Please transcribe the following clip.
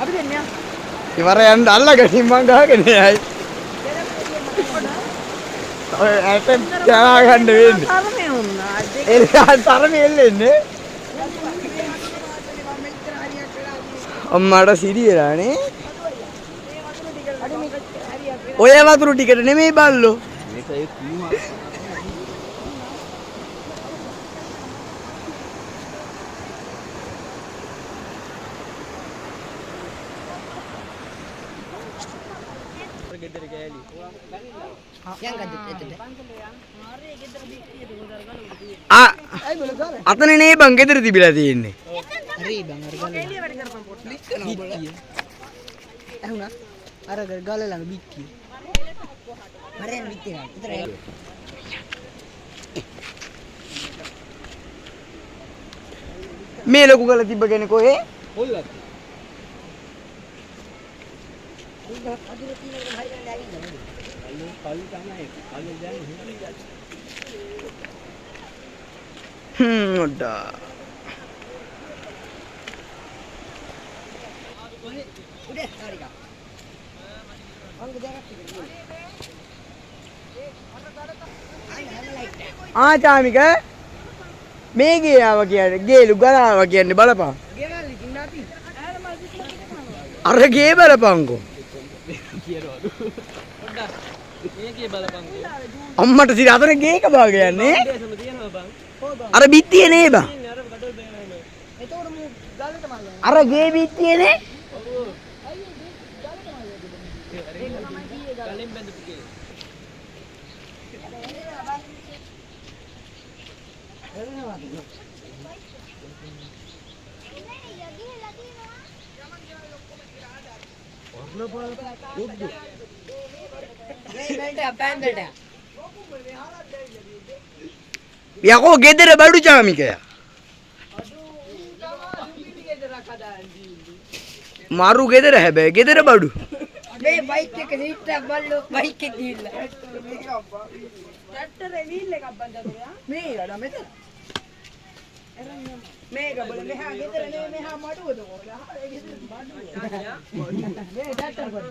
අපි දෙන්නේ ඉවර යන්න අල්ලගෙන මං ගහගෙන යයි. ඔය ඇට දරා ගන්න වෙන්නේ. තරමේ වුණා. එලා තරමේ එල්ලෙන්නේ. අම්මාට සිරියලානේ. ඔය වතුර ටිකට නෙමෙයි බල්ලෝ. මේක ඒ කුණු ගෙදර ගෑලි. අතනේ නේ බං ගෙදර තිබිලා තියෙන්නේ. හරි බං අර ගාල. එළිය වැඩ කරපන් පොඩ්ඩක්. බිත්තිය. ඇහුණා. අර ගාල ළඟ බිත්තිය. මරෙන් බිත්තිය ගන්න. උතර මේ ලොකු ගල තිබ්බ කෙනෙක් කොහේ? කොල්ලත්. ඔඩා. චාමික මේ ගේ ආවා කියන්නේ ගේලු ගලාවා කියන්නේ බලපන්. ගෙවල් ඉතින් නැති. අර ගේ බලපන්කෝ. පොඩ්ඩක් මේකේ බලපන්කෝ. අම්මට සිර අතර ගේක භාග යන්නේ. අර බිත්තියේ නේ බං. එතකොට මු ගලට මල්ල. අර ගේ බිත්තියේ නේ. ගලෙන් බැඳපු ගේ. යකෝ ගෙදර බඩු චාමිකය. මරු ගෙදර හැබැයි ගෙදර බඩු. මේ බයික් එක සීට් එක බල්ලෝ බයික් එක ගිහිල්ලා. ට්‍රැක්ටරේ වීල් එකක් බඳලා මේ ඉරඩ මෙතන. මේක බල මෙහා ගෙදර නේ මෙහා මඩුවද කොහොමද? ඒ ගෙදර මඩුව. මේ ට්‍රැක්ටර බඩු.